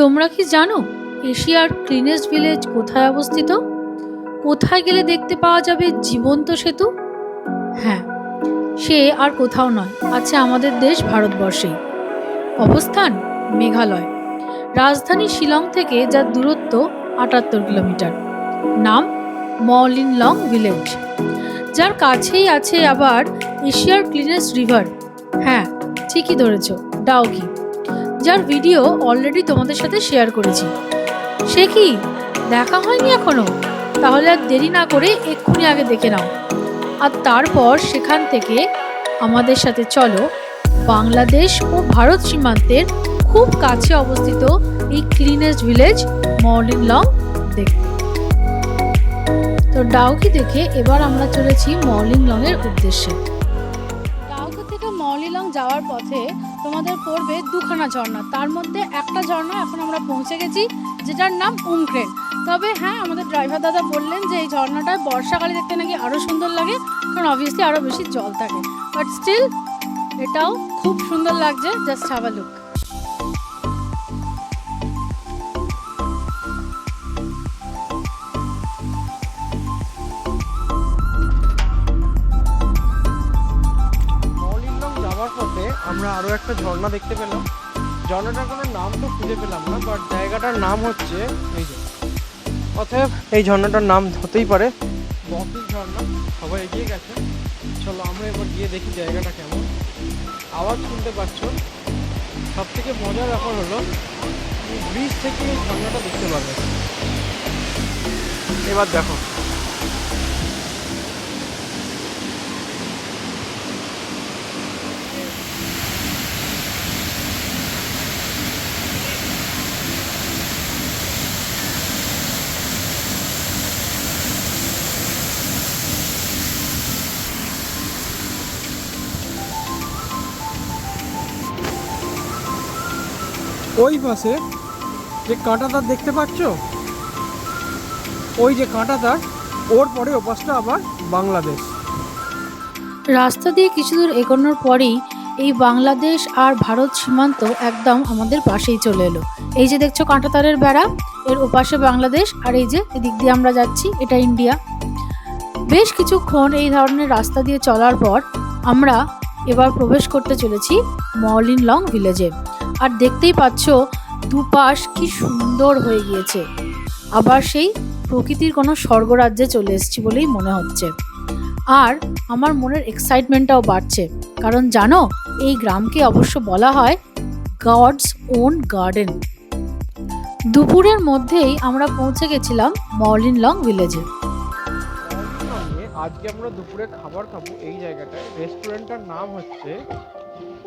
তোমরা কি জানো এশিয়ার ক্লিনেস্ট ভিলেজ কোথায় অবস্থিত? কোথায় গেলে দেখতে পাওয়া যাবে জীবন্ত সেতু? হ্যাঁ, সে আর কোথাও নয়, আছে আমাদের দেশ ভারতবর্ষেই। অবস্থান মেঘালয়। রাজধানী শিলং থেকে যার দূরত্ব ৭৮ কিলোমিটার। নাম মলিনলং ভিলেজ। যার কাছেই আছে আবার এশিয়ার ক্লিনেস্ট রিভার। হ্যাঁ, ঠিকই ধরেছ, ডাউকি। যার ভিডিও অলরেডি তোমাদের সাথে শেয়ার করেছি। সে কি দেখা হয়নি এখনো? তাহলে আর দেরি না করে এক্ষুনি আগে দেখে নাও। আর তারপর সেখান থেকে আমাদের সাথে চলো বাংলাদেশ ও ভারত সীমান্তের খুব কাছে অবস্থিত এই ক্লিনেস্ট ভিলেজ মর্নিংলং দেখতে। তো ডাউকি দেখে এবার আমরা চলেছি মর্নিংলং এর উদ্দেশ্যে। ডাউকি থেকে মর্নিংলং যাওয়ার পথে তোমাদের পড়বে দুখানা ঝর্ণা, তার মধ্যে একটা ঝর্ণা এখন আমরা পৌঁছে গেছি, যেটার নাম উমক্রেন। তবে হ্যাঁ, আমাদের ড্রাইভার দাদা বললেন যে এই ঝর্ণাটায় বর্ষাকালে দেখতে নাকি আরও সুন্দর লাগে, কারণ অবভিয়াসলি আরও বেশি জল থাকে। বাট স্টিল এটাও খুব সুন্দর লাগছে, জাস্ট হ্যাভ আ লুক। মলিনলং যাওয়ার পথে আমরা আরও একটা ঝর্ণা দেখতে পেলাম। ঝর্ণাটার কোনো নাম তো খুঁজে পেলাম না, বাট জায়গাটার নাম হচ্ছে এই যে, অতএব এই ঝর্ণাটার নাম হতেই পারে বকির ঝর্ণা। সবাই এগিয়ে গেছে, চলো আমরা এবার গিয়ে দেখি জায়গাটা কেমন। আওয়াজ শুনতে পাচ্ছ। সব থেকে মজার ব্যাপার হলো ব্রিজ থেকে এই ঝর্ণাটা দেখতে পাবে। এবার দেখো, ওই পাশে যে কাঁটাতার দেখতে পাচ্ছ, ওই যে কাঁটাতার, ওর পরে ওপাশটা আবার বাংলাদেশ। রাস্তা দিয়ে কিছু দূর এগোনোর পরেই এই বাংলাদেশ আর ভারত সীমান্ত একদম আমাদের পাশেই চলে এলো। এই যে দেখছো কাঁটাতারের বেড়া, এর ওপাশে বাংলাদেশ, আর এই যে এদিক দিয়ে আমরা যাচ্ছি, এটা ইন্ডিয়া। বেশ কিছুক্ষণ এই ধরনের রাস্তা দিয়ে চলার পর আমরা এবার প্রবেশ করতে চলেছি মর্নিংলং ভিলেজে। আর দেখতেই পাচ্ছ দুপাশ কি সুন্দর হয়ে গিয়েছে, আবার সেই প্রকৃতির কোনো স্বর্গরাজ্যে চলে এসেছি বলেই মনে হচ্ছে। আর আমার মনের এক্সাইটমেন্টটাও বাড়ছে, কারণ জানো এই গ্রামকে অবশ্য বলা হয় গডস ওন গার্ডেন। দুপুরের মধ্যেই আমরা পৌঁছে গেছিলাম মর্নিংলং ভিলেজে। আজকে আমরা দুপুরে খাবার খাবো এই জায়গাটায়। রেস্টুরেন্টটার নাম হচ্ছে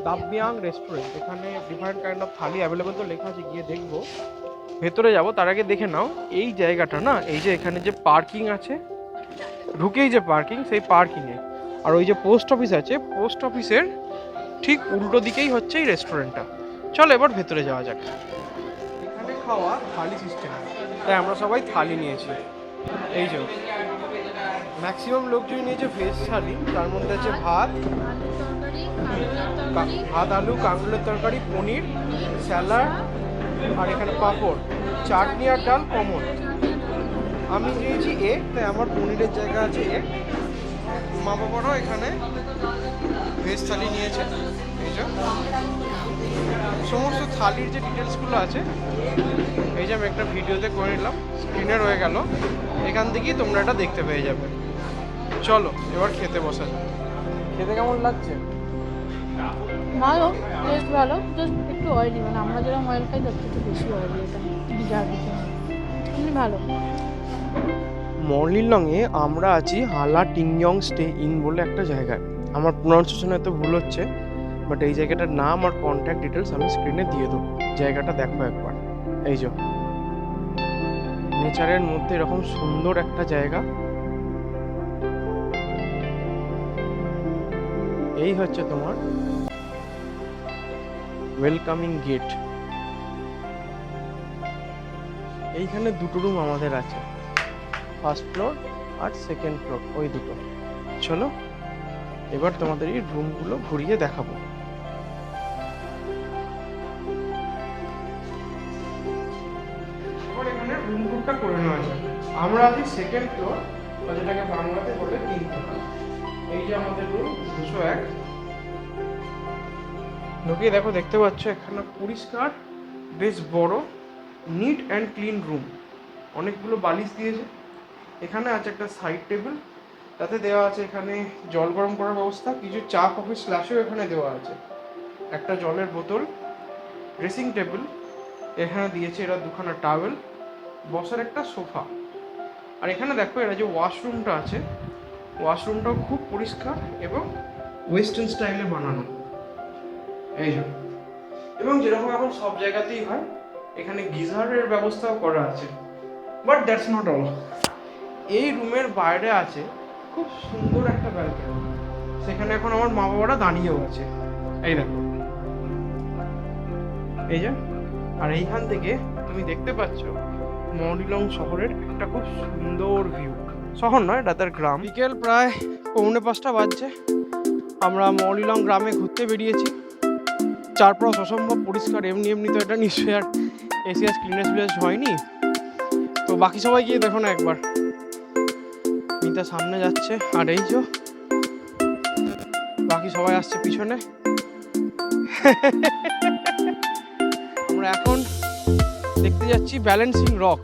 দাব্যাং রেস্টুরেন্ট। এখানে different kind of thali available তো লেখা আছে, গিয়ে দেখবো। ভেতরে যাব তার আগে দেখে নাও এই জায়গাটা না, এই যে এখানে যে পার্কিং আছে, ঢুকেই যে পার্কিং, সেই পার্কিংয়ে আর ওই যে পোস্ট অফিস আছে, পোস্ট অফিসের ঠিক উল্টো দিকেই হচ্ছে এই রেস্টুরেন্টটা। চলো এবার ভেতরে যাওয়া যাক। এখানে খাওয়া থালি সিস্টেম, তাই আমরা সবাই থালি নিয়েছি। এই যে ম্যাক্সিমাম লোকজনই নিয়েছে ভেজ থালি, তার মধ্যে আছে ভাত, আলু কাঁকরোলের তরকারি, পনির, স্যালাড, আর এখানে পাঁপড়, চাটনি আর ডাল কমন। আমি নিয়েছি এগ, তাই আমার পনিরের জায়গা আছে এগ। মা বাবারাও এখানে ভেজ থালি নিয়েছে। এই যে সমস্ত থালির যে ডিটেলসগুলো আছে, এই যে আমি একটা ভিডিওতে করে নিলাম, স্ক্রিনে রয়ে গেল, এখান থেকেই তোমরা এটা দেখতে পেয়ে যাবে। চলো এবার খেতে বসা যাক। খেতে কেমন লাগছে? ভালো, টেস্ট ভালো, জাস্ট একটু অয়েলি, মানে আমরা যেরকম অয়েল খাই তার থেকে একটু বেশি অয়েলি, এটা বিঘা বিঘা এমনি ভালো। মর্নিংলংয়ে আমরা আছি হালা টিংয়ং স্টে ইন বলে একটা জায়গায়। আমার প্রোনাউন্সিয়েশন এত ভুল হচ্ছে, বাট এই জায়গাটার নাম আর কন্ট্যাক্ট ডিটেলস আমি স্ক্রিনে দিয়ে দেবো। জায়গাটা দেখো একবার। এই যে নেচারের মধ্যে এরকম সুন্দর একটা জায়গা। এই হচ্ছে তোমার ওয়েলকামিং গেট। এইখানে দুটো রুম আমাদের আছে, ফার্স্ট ফ্লোর আর সেকেন্ড ফ্লোর, ওই দুটো। চলো এবার তোমাদের এই রুমগুলো ঘুরিয়ে দেখাবো। এরপর এখানে রুম টুরটা করে নেওয়া যায়। আমরা আছি সেকেন্ড ফ্লোর, বা যেটাকে বাংলাতে বলে 3 তলা। এই যে আমাদের রুম 201। ঢুকিয়ে দেখো, দেখতে পাচ্ছ এখানে পরিষ্কার, বেশ বড়, নিট অ্যান্ড ক্লিন রুম। অনেকগুলো বালিশ দিয়েছে। এখানে আছে একটা সাইড টেবিল, তাতে দেওয়া আছে এখানে জল গরম করার ব্যবস্থা, কিছু চা কফি স্ল্যাশও এখানে দেওয়া আছে, একটা জলের বোতল, ড্রেসিং টেবিল, এখানে দিয়েছে এরা দুখানা টাওয়েল, বসার একটা সোফা। আর এখানে দেখো এরা যে ওয়াশরুমটা আছে, ওয়াশরুমটাও খুব পরিষ্কার এবং ওয়েস্টার্ন স্টাইলে বানানো, এই জন্য। এবং যেরকম এখন সব জায়গাতেই হয়, এখানে গিজারের ব্যবস্থাও করা আছে। But that's not all. এই রুমের বাইরে আছে খুব সুন্দর একটা ব্যালকনি, সেখানে এখন আমার মা বাবারা দাঁড়িয়েও আছে, এই দেখো, এই যে। আর এইখান থেকে তুমি দেখতে পাচ্ছ মৌলিলং শহরের একটা খুব সুন্দর ভিউ। শহর নয়, এটা তার গ্রাম। বিকেল প্রায় 4:45 বাজছে। আমরা মৌলিলং গ্রামে ঘুরতে বেরিয়েছি। চারপাশ অসম্ভব পরিষ্কার, এমনি এমনি তো এটা নিশ্চয়ই আর এশিয়াস ক্লিনেস্ট ভিলেজ হয়নি। তো বাকি সবাই গিয়ে দেখো না একবার। মিতা সামনে যাচ্ছে, আর এই যে বাকি সবাই আসছে পিছনে। আমরা এখন দেখতে যাচ্ছি ব্যালেন্সিং রক,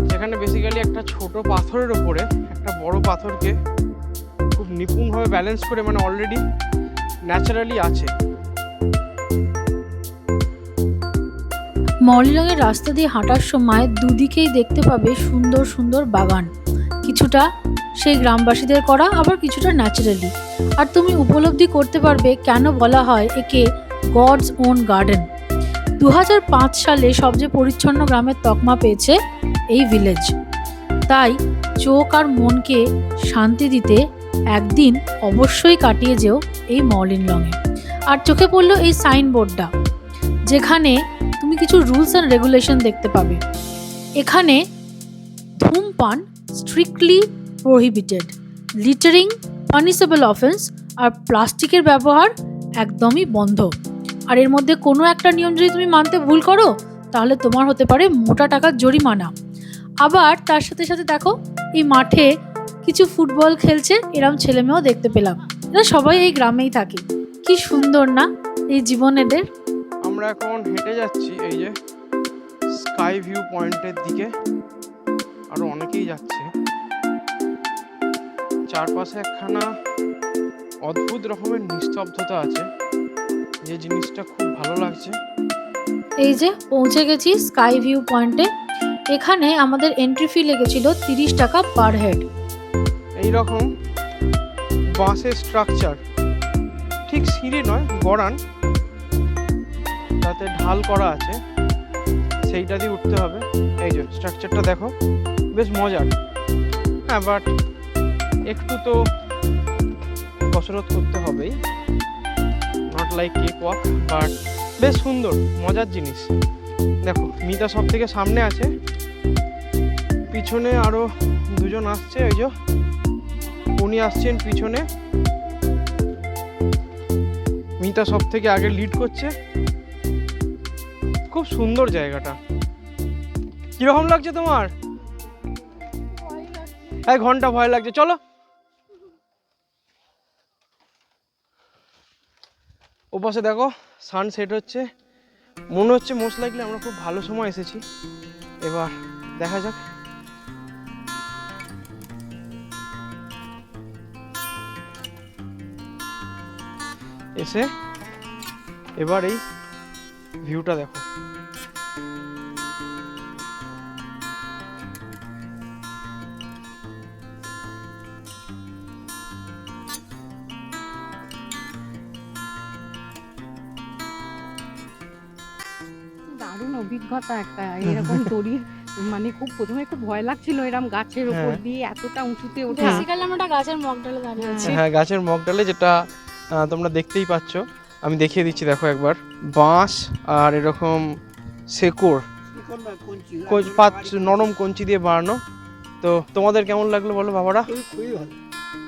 যেখানে বেসিক্যালি একটা ছোট পাথরের ওপরে একটা বড় পাথরকে খুব নিপুণভাবে ব্যালেন্স করে, মানে অলরেডি ন্যাচারালি আছে। মৌলিলংয়ের রাস্তা দিয়ে হাঁটার সময় দুদিকেই দেখতে পাবে সুন্দর সুন্দর বাগান, কিছুটা সেই গ্রামবাসীদের করা, আবার কিছুটা ন্যাচারালি। আর তুমি উপলব্ধি করতে পারবে কেন বলা হয় একে গডস ওন গার্ডেন। 2005 সালে সবচেয়ে পরিচ্ছন্ন গ্রামের তকমা পেয়েছে এই ভিলেজ। তাই চোখ আর মনকে শান্তি দিতে একদিন অবশ্যই কাটিয়ে যেও এই মৌলিনলংয়ে। আর চোখে পড়লো এই সাইনবোর্ডটা, যেখানে তুমি কিছু রুলস অ্যান্ড রেগুলেশন দেখতে পাবে। এখানে ধূমপান strictly prohibited, littering punishable offence, আর প্লাস্টিকের ব্যবহার একদমই বন্ধ। আর এর মধ্যে কোনো একটা নিয়ম যদি তুমি মানতে ভুল করো, তাহলে তোমার হতে পারে মোটা টাকার জরিমানা। আবার তার সাথে সাথে দেখো, এই মাঠে কিছু ফুটবল খেলছে, এরম ছেলেমেয়েও দেখতে পেলাম। এরা সবাই এই গ্রামেই থাকে। কি সুন্দর না এই জীবন এদের। আমরা এখন হেঁটে যাচ্ছি এই যে স্কাই ভিউ পয়েন্টের দিকে, আরো অনেকেই যাচ্ছে। চারপাশে একখানা অদ্ভুত রকমের নিস্তব্ধতা আছে, যে জিনিসটা খুব ভালো লাগছে। এই যে পৌঁছে গেছি স্কাই ভিউ পয়েন্টে। এখানে আমাদের এন্ট্রি ফি লেগেছিল 30 টাকা পার হেড। এইরকম বাঁশের স্ট্রাকচার, ঠিক সিঁড়ি নয়, গড়ান, তাতে ঢাল করা আছে, সেইটা দিয়ে উঠতে হবে। এই যে স্ট্রাকচারটা দেখো, বেশ মজার। হ্যাঁ, বাট একটু তো কসরত করতে হবেই, not like cake walk, but বেশ সুন্দর, মজার জিনিস। দেখো মিতা সব থেকে সামনে আছে, পিছনে আরো দুজন আসছে, ওই যে উনি আসছেন পিছনে। মিতা সব থেকে আগে লিড করছে। খুব সুন্দর জায়গাটা। কিরকম লাগছে তোমার? এক ঘন্টা ভয় লাগছে, চলো। ওপাশে দেখো সানসেট হচ্ছে, মনে হচ্ছে মোস্ট লাইকলি আমরা খুব ভালো সময় এসেছি। এবার দেখা যাক। এসে এবার এই ভিউটা দেখো। দারুণ অভিজ্ঞতা একটা এরকম দড়ির, মানে খুব প্রথমে খুব ভয় লাগছিল এরকম গাছের উপর দিয়ে এতটা উঁচুতে ওঠা। বেসিক্যালি আমরা একটা গাছের মগডালে দাঁড়িয়ে আছি। হ্যাঁ, গাছের মগডালে, যেটা তোমরা দেখতেই পাচ্ছ। আমি দেখিয়ে দিচ্ছি, দেখো একবার। বাঁশ আর এরকম শেকড়, নরম কঞ্চি দিয়ে বানানো। তো তোমাদের কেমন লাগলো বলো বাবারা? খুবই ভালো।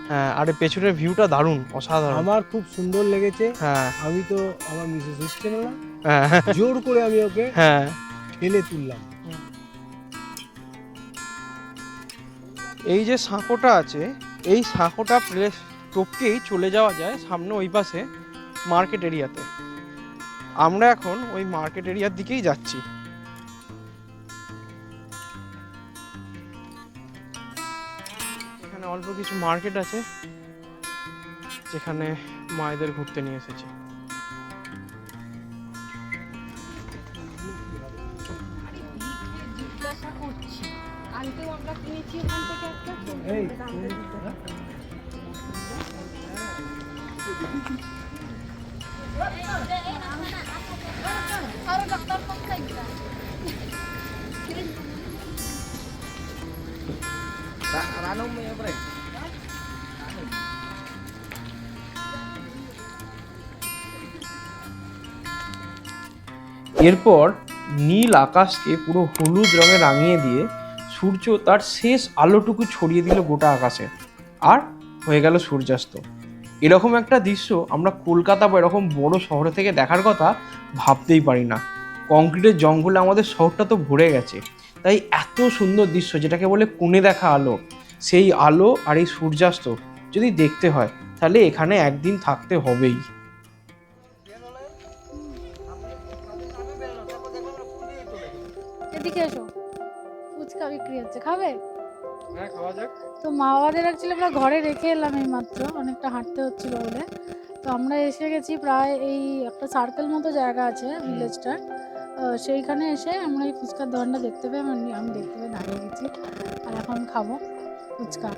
হ্যাঁ, আর পেছনের ভিউটা দারুণ, অসাধারণ। আমার খুব সুন্দর লেগেছে। হ্যাঁ আমি তো আমার মিসেস হচ্ছে না, হ্যাঁ জোর করে আমি ওকে হ্যাঁ ঠেলে তুললাম। এই যে সাঁকোটা আছে, এই সাঁকোটা প্লেস টপকেই চলে যাওয়া যায় সামনে ওই পাশে মার্কেট এরিয়াতে। আমরা এখন ওই মার্কেট এরিয়ার দিকেই যাচ্ছি। এখানে অল্প কিছু মার্কেট আছে যেখানে মায়েদের ঘুরতে নিয়ে এসেছি। জিজ্ঞাসা করছি, কালকেও আমরা কিনেছি ওখান থেকে একটা। এরপর নীল আকাশকে পুরো হলুদ রঙে রাঙিয়ে দিয়ে সূর্য তার শেষ আলোটুকু ছড়িয়ে দিল গোটা আকাশে, আর হয়ে গেল সূর্যাস্ত। এরকম একটা দৃশ্য আমরা কলকাতা বা এরকম বড় শহরে থেকে দেখার কথা ভাবতেই পারি না। কংক্রিটের জঙ্গলে আমাদের শহরটা তো ভরে গেছে, তাই এত সুন্দর দৃশ্য যেটাকে বলে কোণে দেখা আলো, সেই আলো আর এই সূর্যাস্ত যদি দেখতে হয় তাহলে এখানে একদিন থাকতে হবেই। এদিকে এসো, ফুচকা বিক্রি হচ্ছে, খাবে? হ্যাঁ, খাওয়া যাক। তো মা বাবাদের অ্যাকচুয়ালি আমরা ঘরে রেখে এলাম এই মাত্র, অনেকটা হাঁটতে হচ্ছিল বলে। তো আমরা এসে গেছি প্রায় এই একটা সার্কেল মতো জায়গা আছে ভিলেজটার, সেইখানে এসে আমরা এই ফুচকার দোকানটা দেখতে পেয়ে আমি দেখতে পেয়ে দাঁড়িয়ে গেছি, আর এখন খাবো ফুচকা।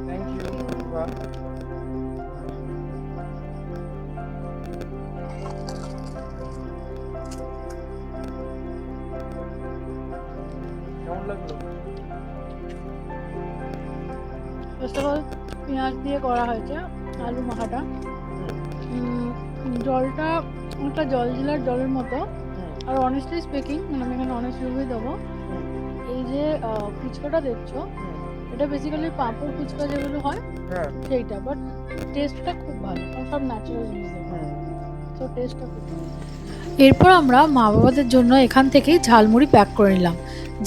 Thank you. কেমন লাগলো? ফার্স্ট অফ অল পেঁয়াজ দিয়ে করা হয়েছে আলু মাখাটা। জলটা একটা জলজিলার জলের মতো। আর অনেস্টলি স্পিকিং, মানে আমি এখানে অনেস্ট রিভিউ দেবো, এই যে ফুচকাটা দেখছো এটা বেসিক্যালি পাঁপড় ফুচকা যেগুলো হয় হ্যাঁ, সেইটা, বাট টেস্টটা খুব ভালো, সব ন্যাচারাল জিনিস দেবো, তো টেস্টটা খুব ভালো। এরপর আমরা মা বাবাদের জন্য এখান থেকেই ঝালমুড়ি প্যাক করে নিলাম,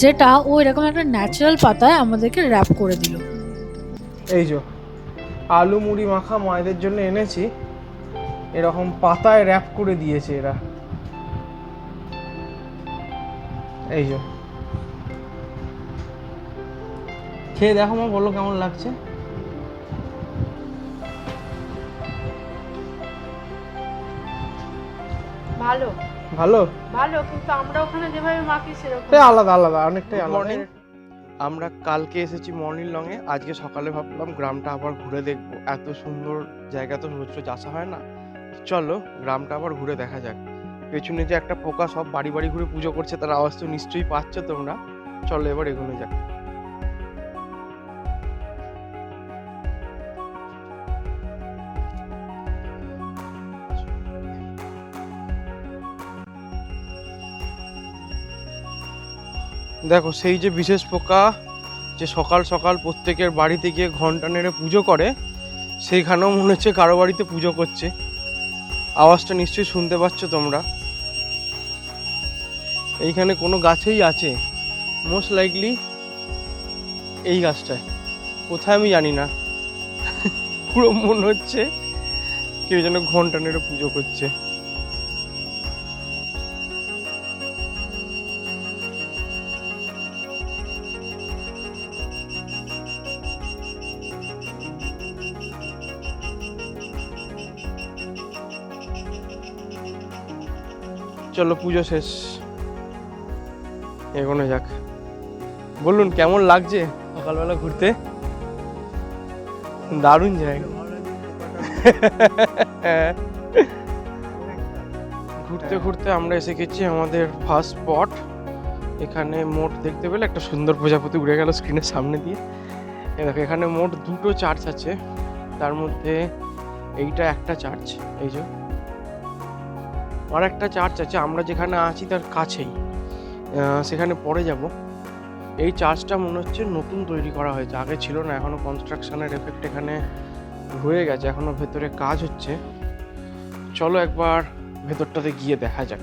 যেটা ও এরকম একটা ন্যাচারাল পাতায় আমাদেরকে র্যাপ করে দিল। এই যে আলু মুড়ি মাখা মায়েদের জন্য এনেছি, এরকম পাতায় র্যাপ করে দিয়েছে এরা। এই যে খেয়ে দেখো মা, বলো কেমন লাগছে। ভালো ভালো ভালো, কিন্তু আমরা ওখানে যেভাবে মাখি সেরকম আলাদা আলাদা, অনেকটাই আলাদা। আমরা কালকে এসেছি মর্নিং লং এ, আজকে সকালে ভাবলাম গ্রামটা আবার ঘুরে দেখবো। এত সুন্দর জায়গা তো রোজ রোজ আসা হয় না, চলো গ্রামটা আবার ঘুরে দেখা যাক। পেছনে যে একটা পোকা সব বাড়ি বাড়ি ঘুরে পুজো করছে, তার আওয়াজ তো নিশ্চয়ই পাচ্ছ তোমরা। চলো এবার এগোনো যাক। দেখো সেই যে বিশেষ পোকা যে সকাল সকাল প্রত্যেকের বাড়িতে গিয়ে ঘন্টা নেড়ে পুজো করে, সেইখানেও মনে হচ্ছে কারো বাড়িতে পুজো করছে। আওয়াজটা নিশ্চয়ই শুনতে পাচ্ছ তোমরা। এইখানে কোনো গাছেই আছে, মোস্ট লাইকলি এই গাছটায়, কোথায় আমি জানি না। পুরো মনে হচ্ছে কেউ যেন ঘন্টা নেড়ে পুজো করছে। চলো পুজো শেষ, এগোনো যাক। বলুন কেমন লাগছে সকালবেলা ঘুরতে? দারুণ জায়গা। ঘুরতে ঘুরতে আমরা এসে গেছি আমাদের ফার্স্ট স্পট। এখানে মোট দেখতে পেলে একটা সুন্দর প্রজাপতি উড়ে গেল স্ক্রিনের সামনে দিয়ে। দেখো এখানে মোট দুটো চার্চ আছে, তার মধ্যে এইটা একটা চার্চ, এই যে আর একটা চার্চ আছে আমরা যেখানে আছি তার কাছেই, সেখানে পরে যাব। এই চার্চটা মনে হচ্ছে নতুন তৈরি করা হয়েছে, আগে ছিল না, এখনো কনস্ট্রাকশনের এফেক্ট এখানে রয়ে গেছে, এখনো ভেতরে কাজ হচ্ছে। চলো একবার ভেতরটাতে গিয়ে দেখা যাক।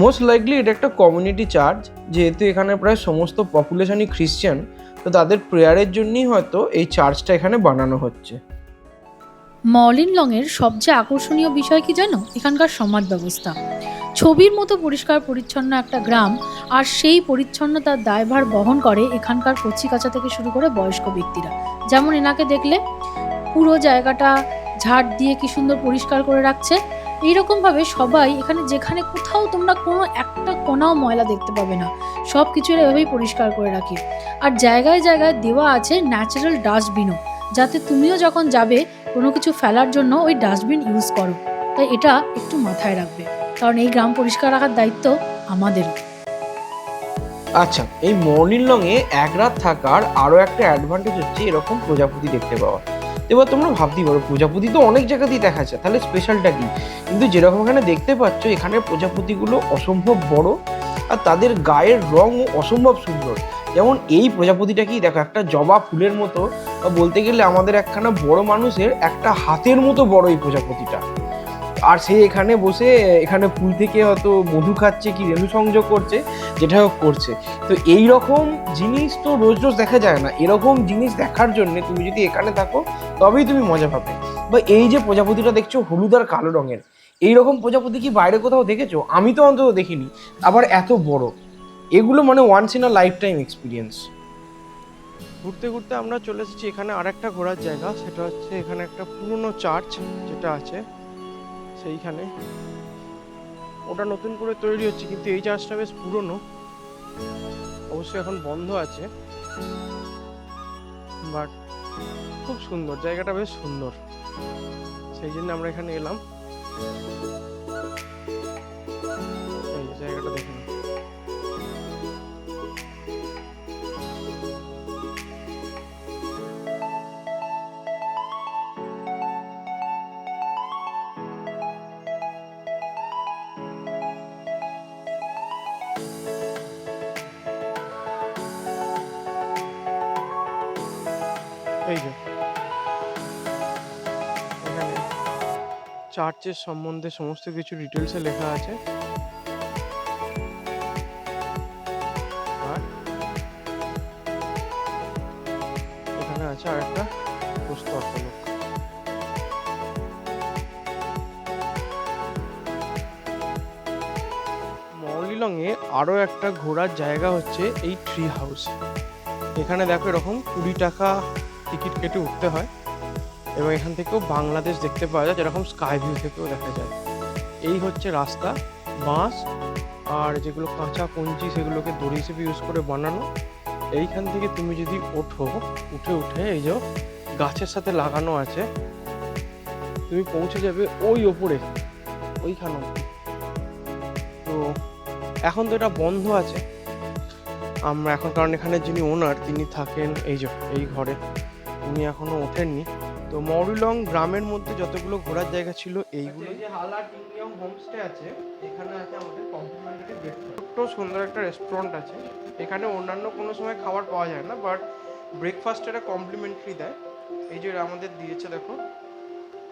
মোস্ট লাইকলি এটা একটা কমিউনিটি চার্চ, যেহেতু এখানে প্রায় সমস্ত পপুলেশনই খ্রিশ্চান, তো তাদের প্রেয়ারের জন্যই হয়তো এই চার্চটা এখানে বানানো হচ্ছে। মর্লিনলংয়ের সবচেয়ে আকর্ষণীয় বিষয় কি জানো? এখানকার সমাজ ব্যবস্থা। ছবির মতো পরিষ্কার পরিচ্ছন্ন একটা গ্রাম, আর সেই পরিচ্ছন্নতার দায়ভার বহন করে এখানকার কচিকাঁচা থেকে শুরু করে বয়স্ক ব্যক্তিরা। যেমন এনাকে দেখলে পুরো জায়গাটা ঝাড় দিয়ে কি সুন্দর পরিষ্কার করে রাখছে। এইরকমভাবে সবাই এখানে, যেখানে কোথাও তোমরা কোনো একটা কোনাও ময়লা দেখতে পাবে না, সব কিছু এভাবেই পরিষ্কার করে রাখে। আর জায়গায় জায়গায় দেওয়া আছে ন্যাচারাল ডাস্টবিনও, যাতে তুমিও যখন যাবে কোনো কিছু ফেলার জন্য ওই ডাস্টবিন ইউজ করো। তাই এটা একটু মাথায় রাখবে, কারণ এই গ্রাম পরিষ্কার রাখার দায়িত্ব আমাদেরও। আচ্ছা, এই মর্লিনলংয়ে এক রাত থাকার আরও একটা অ্যাডভান্টেজ হচ্ছে এরকম প্রজাপতি দেখতে পাওয়া। এবার তোমরা ভাবতেই পারো প্রজাপতি তো অনেক জায়গাতেই দেখা যায়, তাহলে স্পেশালটা কি? কিন্তু যেরকম এখানে দেখতে পাচ্ছ, এখানে প্রজাপতিগুলো অসম্ভব বড় আর তাদের গায়ের রঙও অসম্ভব সুন্দর। যেমন এই প্রজাপতিটাকেই দেখো, একটা জবা ফুলের মতো, বা বলতে গেলে আমাদের একখানা বড় মানুষের একটা হাতের মতো বড় এই প্রজাপতিটা। আর সে এখানে বসে এখানে ফুল থেকে হয়তো মধু খাচ্ছে কি রেণু সংযোগ করছে, যেটা হোক করছে। তো এই রকম জিনিস তো রোজ রোজ দেখা যায় না। এরকম জিনিস দেখার জন্য তুমি যদি এখানে থাকো তবেই তুমি মজা পাবে। বা এই যে প্রজাপতিটা দেখছো হলুদ আর কালো রঙের, এইরকম প্রজাপতি কি বাইরে কোথাও দেখেছো? আমি তো অন্তত দেখিনি, আবার এত বড়। এগুলো মানে once in a lifetime experience. ঘুরতে ঘুরতে আমরা চলে এসেছি এখানে আর একটা ঘোরার জায়গা, সেটা হচ্ছে এখানে একটা পুরনো চার্চ যেটা আছে সেইখানে। ওটা নতুন করে তৈরি হচ্ছে, কিন্তু এই চার্চটা বেশ পুরনো, অবশ্যই এখন বন্ধ আছে, বাট খুব সুন্দর জায়গাটা, বেশ সুন্দর, সেই জন্য আমরা এখানে এলাম। এই জায়গাটা দেখুন। এই যে এখানে চার্চের সম্বন্ধে সমস্ত কিছু ডিটেলসে লেখা আছে। আর এখানে আছে আর একটা পুস্তক ফলক। মর্লিনলংয়ে আরও একটা ঘোরার জায়গা হচ্ছে এই ট্রি হাউস। এখানে দেখো এরকম 20 টাকা টিকিট কেটে উঠতে হয়, এবং এখান থেকেও বাংলাদেশ দেখতে পাওয়া যায়, যেরকম স্কাই ভিউ থেকেও দেখা যায়। এই হচ্ছে রাস্তা, বাঁশ আর যেগুলো কাঁচা কঞ্চি সেগুলোকে দড়ি হিসেবে ইউজ করে বানানো। এইখান থেকে তুমি যদি ওঠো, উঠে এই যে গাছের সাথে লাগানো আছে, তুমি পৌঁছে যাবে ওই ওপরে, ওইখানে। তো এখন তো এটা বন্ধ আছে আমরা এখন, কারণ এখানে যিনি ওনার তিনি থাকেন এই যে এই ঘরে, উনি এখনো ওঠেননি। তো মর্লিনলং গ্রামের মধ্যে যতগুলো ঘোরার জায়গা ছিল এইগুলো। যে হালা টিংলিয়ং হোমস্টে আছে, এখানে আছে আমাদের কমপ্লিমেন্টারি ব্রেকফাস্ট। ছোট্ট সুন্দর একটা রেস্টুরেন্ট আছে এখানে। অন্যান্য কোনো সময় খাবার পাওয়া যায় না, বাট ব্রেকফাস্ট এটা কমপ্লিমেন্টারি দেয়। এই যে আমাদের দিয়েছে দেখো,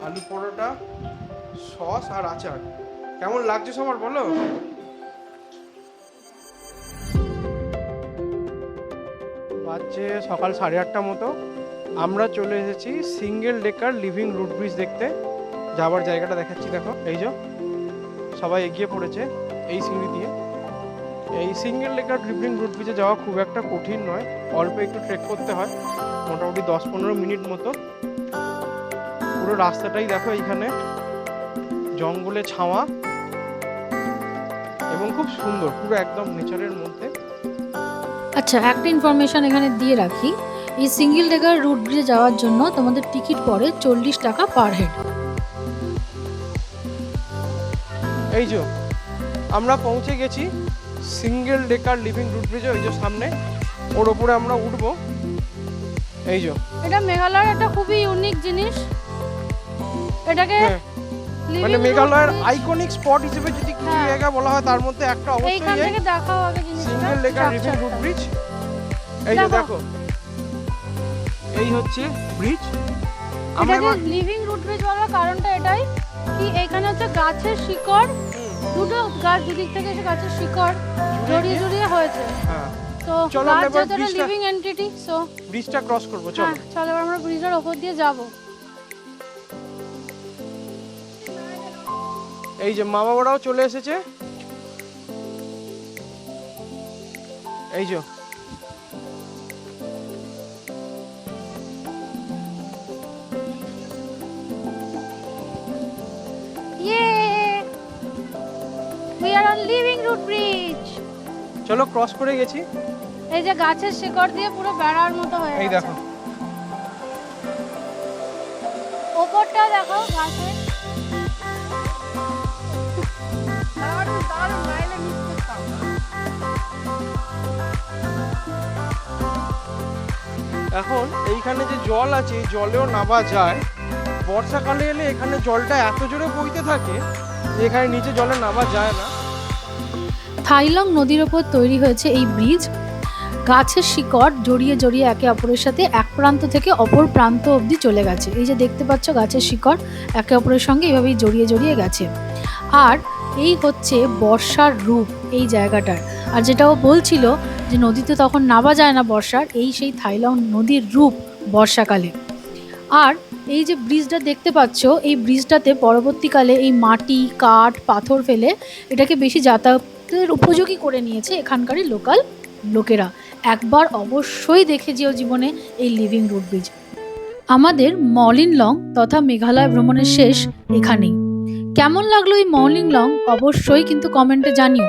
আলু পরোটা, সস আর আচার। কেমন লাগছে সবার বলো? বাজছে সকাল 8:30 মতো। আমরা চলে এসেছি single decker living root bridge দেখতে। যাবার জায়গাটা দেখাচ্ছি দেখো, এই যে সবাই এগিয়ে পড়েছে এই সিঁড়ি দিয়ে। এই সিঙ্গেল ডেকার লিভিং রুট ব্রিজে যাওয়া খুব একটা কঠিন নয়, অল্প একটু ট্রেক করতে হয়, মোটামুটি 10-15 মিনিট মতো। পুরো রাস্তাটাই দেখো এইখানে জঙ্গলে ছাওয়া এবং খুব সুন্দর, পুরো একদম নেচারের মধ্যে। আচ্ছা, একটা ইনফরমেশন এখানে দিয়ে রাখি, এই সিঙ্গেল ডেকার রুট ব্রিজে যাওয়ার জন্য তোমাদের টিকিট পড়ে 40 টাকা পার হেড। এই যে আমরা পৌঁছে গেছি সিঙ্গেল ডেকার লিভিং রুট ব্রিজে, ওই যে সামনে, ওর ওপরে আমরা উঠবো। এই যে এটা মেঘালয়ের একটা খুবই ইউনিক জিনিস, এটাকে মানে মেঘালয়ের আইকনিক স্পট হিসেবে যদি কিছু জায়গা বলা হয় তার মধ্যে একটা অবশ্যই এইখান থেকে দেখাও আগে জিনিসটা, single decker living root bridge. এই যে দেখো, এই হচ্ছে ব্রিজ, আমরা এটাকে এবার লিভিং রুট ব্রিজ বলার কারণটা এটাই কি এখানে হচ্ছে গাছের শিকড়, দুটো গাছ দুদিক থেকে এসে গাছের শিকড় জড়িয়ে জড়িয়ে হয়েছে। হ্যাঁ তো চলো গাছ আমরা এবার যেহেতু একটা ব্রিজটা- লিভিং এন্টিটি, সো ব্রিজটা ক্রস করবো, চলো। হ্যাঁ চলো এবার আমরা ব্রিজের ওপর দিয়ে যাব। এই যে মা বাবারাও চলে এসেছে, এই যে Yay! We are on living root bridge. চলো ক্রস করে গেছি। এই যে গাছের শিকড় দিয়ে পুরো বেড়ার মতো হয়ে এই গেছে। দেখো ওপরটা দেখো গাছের। এখন এইখানে যে জল আছে এই জলেও নামা যায়। বর্ষাকালে এলে এখানে জলটা এত জোরে বইতে থাকে যে এখানে নিচে জলে নামা যায় না। থাইলং নদীর ওপর তৈরি হয়েছে এই ব্রিজ। গাছের শিকড় জড়িয়ে জড়িয়ে একে অপরের সাথে এক প্রান্ত থেকে অপর প্রান্ত অবধি চলে গেছে। এই যে দেখতে পাচ্ছ গাছের শিকড় একে অপরের সঙ্গে এইভাবেই জড়িয়ে জড়িয়ে গেছে। আর এই হচ্ছে বর্ষার রূপ এই জায়গাটার। আর যেটাও বলছিল যে নদীতে তখন নামা যায় না বর্ষার, এই সেই থাইলং নদীর রূপ বর্ষাকালে। আর এই যে ব্রিজটা দেখতে পাচ্ছ, এই ব্রিজটাতে পরবর্তীকালে এই মাটি কাঠ পাথর ফেলে এটাকে বেশি যাতায়াতের উপযোগী করে নিয়েছে এখানকারই লোকাল লোকেরা। একবার অবশ্যই দেখে যেও জীবনে এই লিভিং রুট ব্রিজ। আমাদের মলিনলং তথা মেঘালয় ভ্রমণের শেষ এখানেই। কেমন লাগলো এই মলিনলং অবশ্যই কিন্তু কমেন্টে জানিও।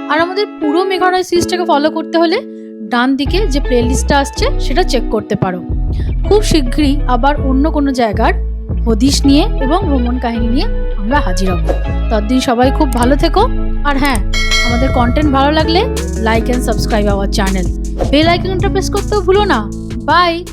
আর আমাদের পুরো মেঘালয় সিরিজটাকে ফলো করতে হলে ডান দিকে যে প্লেলিস্টটা আসছে সেটা চেক করতে পারো। খুব শীঘ্রই আবার অন্য কোনো জায়গার হদিশ নিয়ে এবং ভ্রমণ কাহিনী নিয়ে আমরা হাজির হব। ততদিন সবাই খুব ভালো থেকো। আর হ্যাঁ, আমাদের কন্টেন্ট ভালো লাগলে like and subscribe our channel. Bell আইকনটা প্রেস করতেও ভুলো না। বাই।